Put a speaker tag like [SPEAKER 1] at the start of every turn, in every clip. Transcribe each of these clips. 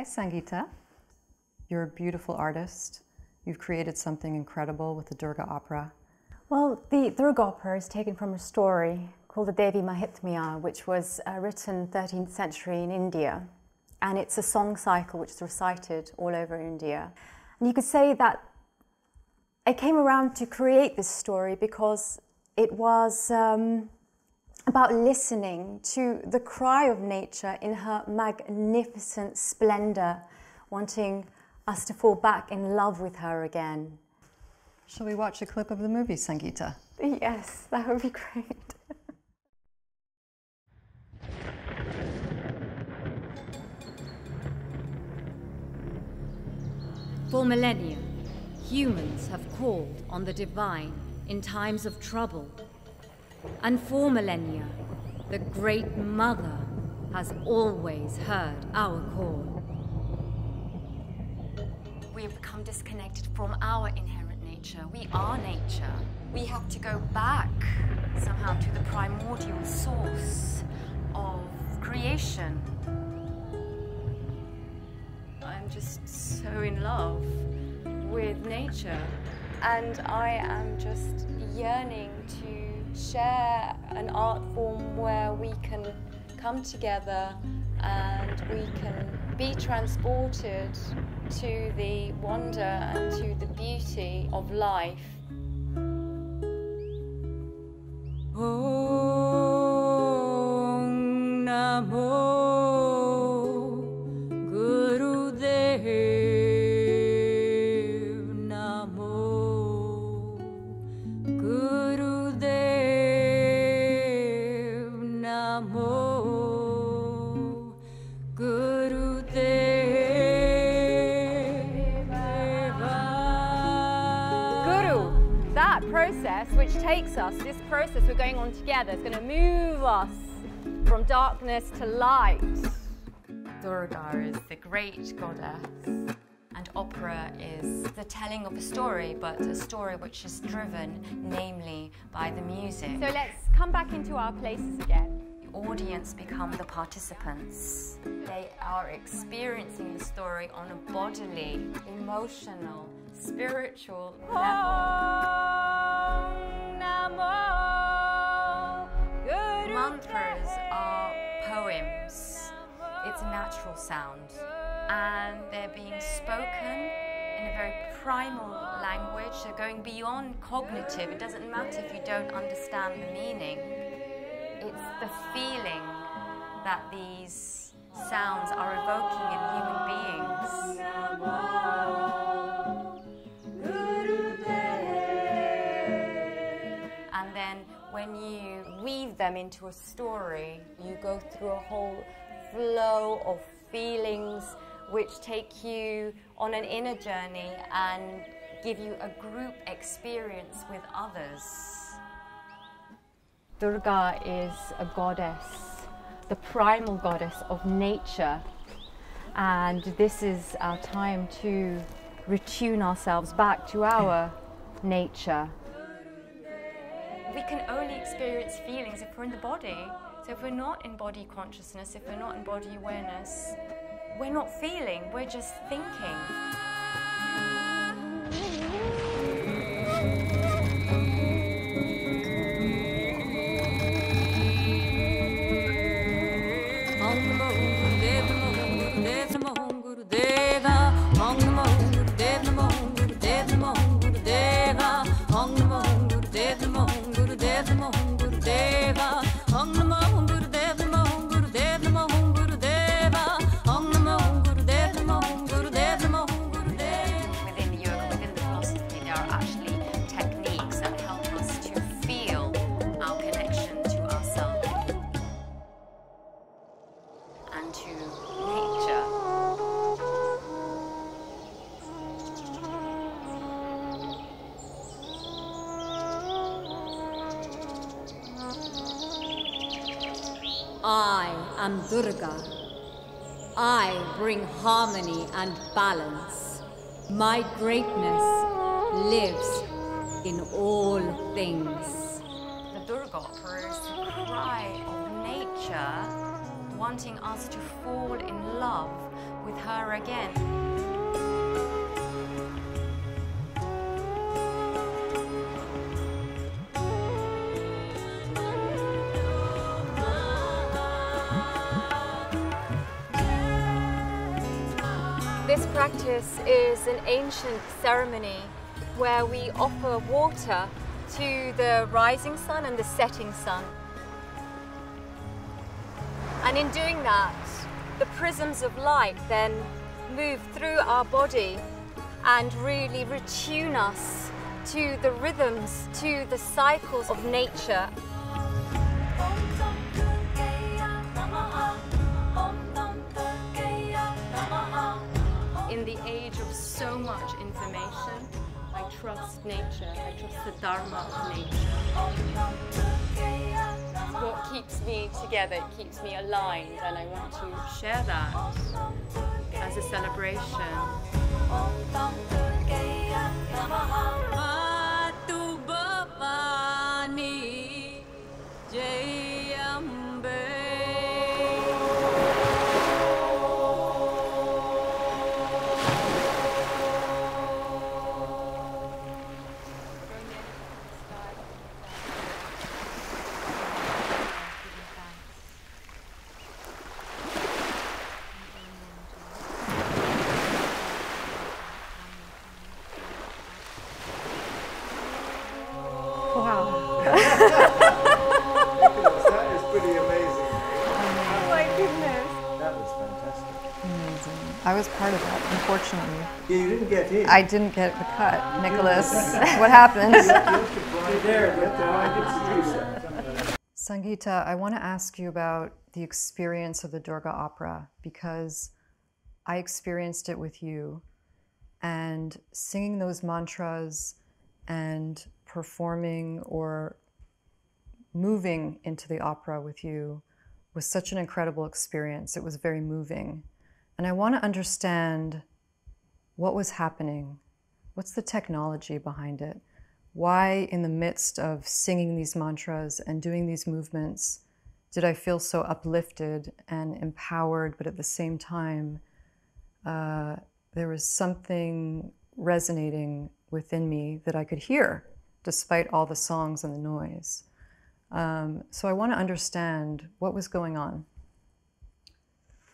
[SPEAKER 1] Hi, Sangita. You're a beautiful artist. You've created something incredible with the Durga Opera.
[SPEAKER 2] Well, the Durga Opera is taken from a story called the Devi Mahatmya, which was written 13th century in India. And it's a song cycle which is recited all over India. And you could say that I came around to create this story because it was about listening to the cry of nature in her magnificent splendor, wanting us to fall back in love with her again.
[SPEAKER 1] Shall we watch a clip of the movie, Sangita?
[SPEAKER 2] Yes, that would be great.
[SPEAKER 3] For millennia, humans have called on the divine in times of trouble. And for millennia, the Great Mother has always heard our call.
[SPEAKER 4] We have become disconnected from our inherent nature. We are nature. We have to go back somehow to the primordial source of creation. I'm just so in love with nature, and I am just yearning to share an art form where we can come together and we can be transported to the wonder and to the beauty of life.
[SPEAKER 3] Om Namo
[SPEAKER 5] process which takes us, this process we're going on together, is going to move us from darkness to light.
[SPEAKER 4] Durga is the great goddess, and opera is the telling of a story, but a story which is driven, namely, by the music.
[SPEAKER 5] So let's come back into our places again.
[SPEAKER 4] The audience become the participants. They are experiencing the story on a bodily, emotional, spiritual level. Mantras are poems. It's a natural sound, and they're being spoken in a very primal language. They're going beyond cognitive. It doesn't matter if you don't understand the meaning. It's the feeling that these sounds are evoking in human beings. And then when you weave them into a story, you go through a whole flow of feelings which take you on an inner journey and give you a group experience with others.
[SPEAKER 2] Durga is a goddess, the primal goddess of nature, and this is our time to retune ourselves back to our nature.
[SPEAKER 4] We can only experience feelings if we're in the body. So if we're not in body consciousness, if we're not in body awareness, we're not feeling, we're just thinking.
[SPEAKER 3] I am Durga. I bring harmony and balance. My greatness lives in all things.
[SPEAKER 4] The Durga Opera is the cry of nature wanting us to fall in love with her again.
[SPEAKER 5] This practice is an ancient ceremony where we offer water to the rising sun and the setting sun. And in doing that, the prisms of light then move through our body and really retune us to the rhythms, to the cycles of nature. In the age of so much information, I trust nature, I trust the Dharma of nature. It's what keeps me together, it keeps me aligned, and I want to share that as a celebration.
[SPEAKER 6] That is pretty amazing.
[SPEAKER 5] Oh my goodness.
[SPEAKER 6] That was fantastic.
[SPEAKER 1] Amazing. I was part of that, unfortunately.
[SPEAKER 6] Yeah, you didn't get in.
[SPEAKER 1] I didn't get the cut, Nicholas. What happened? Sangita, I want to ask you about the experience of the Durga Opera, because I experienced it with you, and singing those mantras and performing or moving into the opera with you was such an incredible experience. It was very moving. And I want to understand what was happening. What's the technology behind it? Why, in the midst of singing these mantras and doing these movements, did I feel so uplifted and empowered, but at the same time, there was something resonating within me that I could hear, despite all the songs and the noise. So I want to understand what was going on.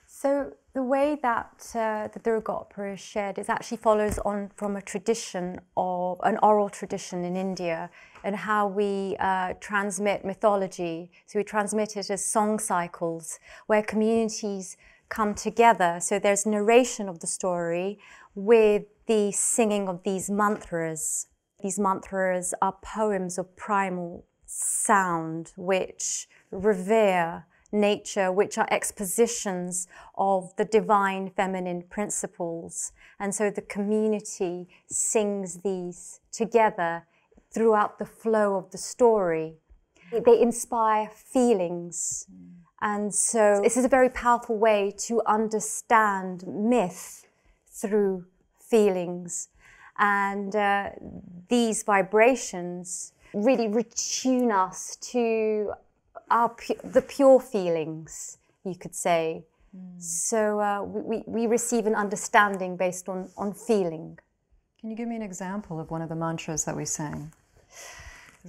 [SPEAKER 2] So the way that the Durga Opera is shared is actually follows on from a tradition of an oral tradition in India, and how we transmit mythology. So we transmit it as song cycles where communities come together. So there's narration of the story with the singing of these mantras. These mantras are poems of primal sound which revere nature, which are expositions of the divine feminine principles. And so the community sings these together throughout the flow of the story. They inspire feelings. And so this is a very powerful way to understand myth through feelings. And these vibrations really retune us to the pure feelings, you could say. So we receive an understanding based on feeling.
[SPEAKER 1] Can you give me an example of one of the mantras that we sang?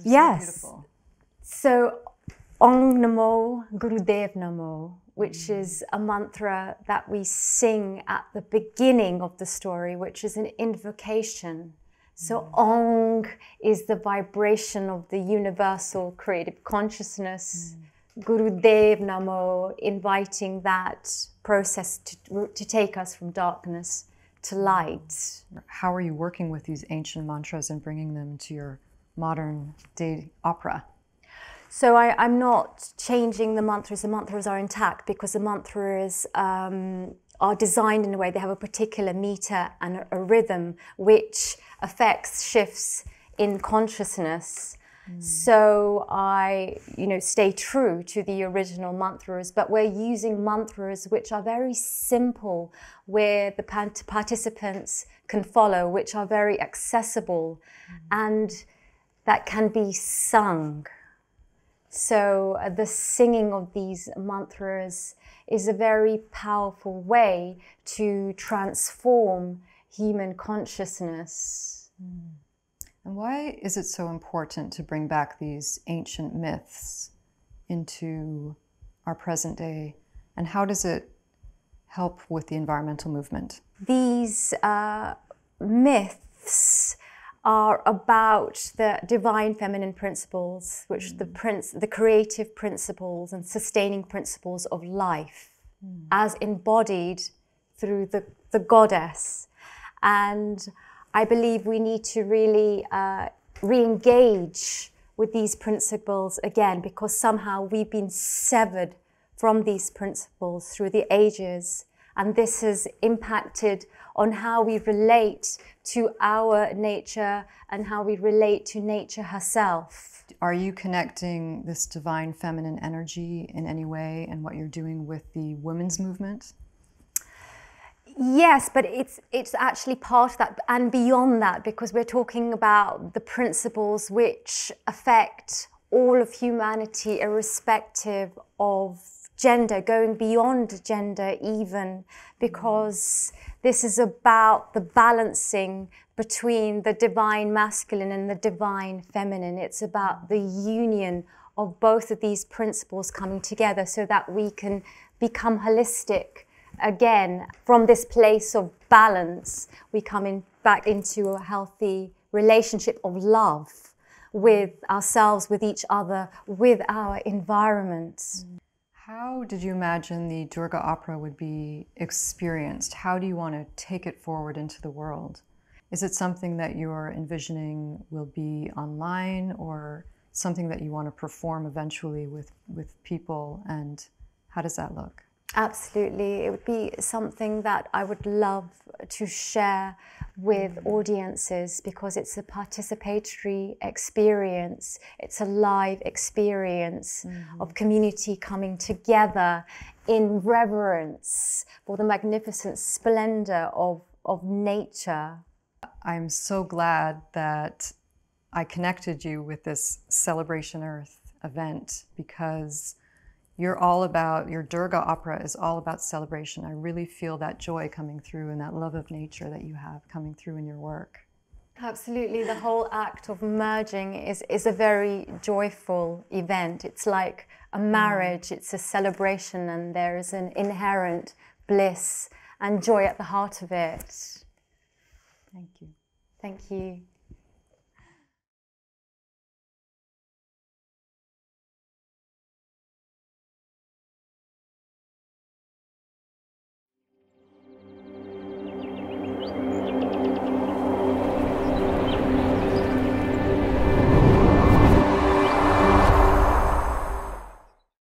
[SPEAKER 2] Yes.
[SPEAKER 1] So beautiful.
[SPEAKER 2] So, Om Namo Gurudev Namo, which is a mantra that we sing at the beginning of the story, which is an invocation. So Ong is the vibration of the universal creative consciousness. Gurudev Namo, inviting that process to take us from darkness to light.
[SPEAKER 1] How are you working with these ancient mantras and bringing them to your modern day opera?
[SPEAKER 2] So I'm not changing the mantras. The mantras are intact because the mantras are designed in a way, they have a particular meter and a rhythm which affects shifts in consciousness. So I, stay true to the original mantras, but we're using mantras which are very simple, where the participants can follow, which are very accessible and that can be sung. So the singing of these mantras is a very powerful way to transform human consciousness.
[SPEAKER 1] And why is it so important to bring back these ancient myths into our present day? And how does it help with the environmental movement?
[SPEAKER 2] These myths are about the divine feminine principles, which the creative principles and sustaining principles of life, as embodied through the goddess. And I believe we need to really re-engage with these principles again, because somehow we've been severed from these principles through the ages, and this has impacted on how we relate to our nature and how we relate to nature herself.
[SPEAKER 1] Are you connecting this divine feminine energy in any way in what you're doing with the women's movement?
[SPEAKER 2] Yes, but it's actually part of that and beyond that, because we're talking about the principles which affect all of humanity irrespective of gender, going beyond gender even, because this is about the balancing between the divine masculine and the divine feminine. It's about the union of both of these principles coming together so that we can become holistic again. From this place of balance, we come back into a healthy relationship of love with ourselves, with each other, with our environment.
[SPEAKER 1] How did you imagine the Durga Opera would be experienced? How do you want to take it forward into the world? Is it something that you're envisioning will be online, or something that you want to perform eventually with people? And how does that look?
[SPEAKER 2] Absolutely. It would be something that I would love to share with audiences, because it's a participatory experience. It's a live experience of community coming together in reverence for the magnificent splendor of nature.
[SPEAKER 1] I'm so glad that I connected you with this Celebration Earth event, because you're all about, your Durga Opera is all about celebration. I really feel that joy coming through and that love of nature that you have coming through in your work.
[SPEAKER 2] Absolutely. The whole act of merging is a very joyful event. It's like a marriage, it's a celebration, and there is an inherent bliss and joy at the heart of it.
[SPEAKER 1] Thank you.
[SPEAKER 2] Thank you.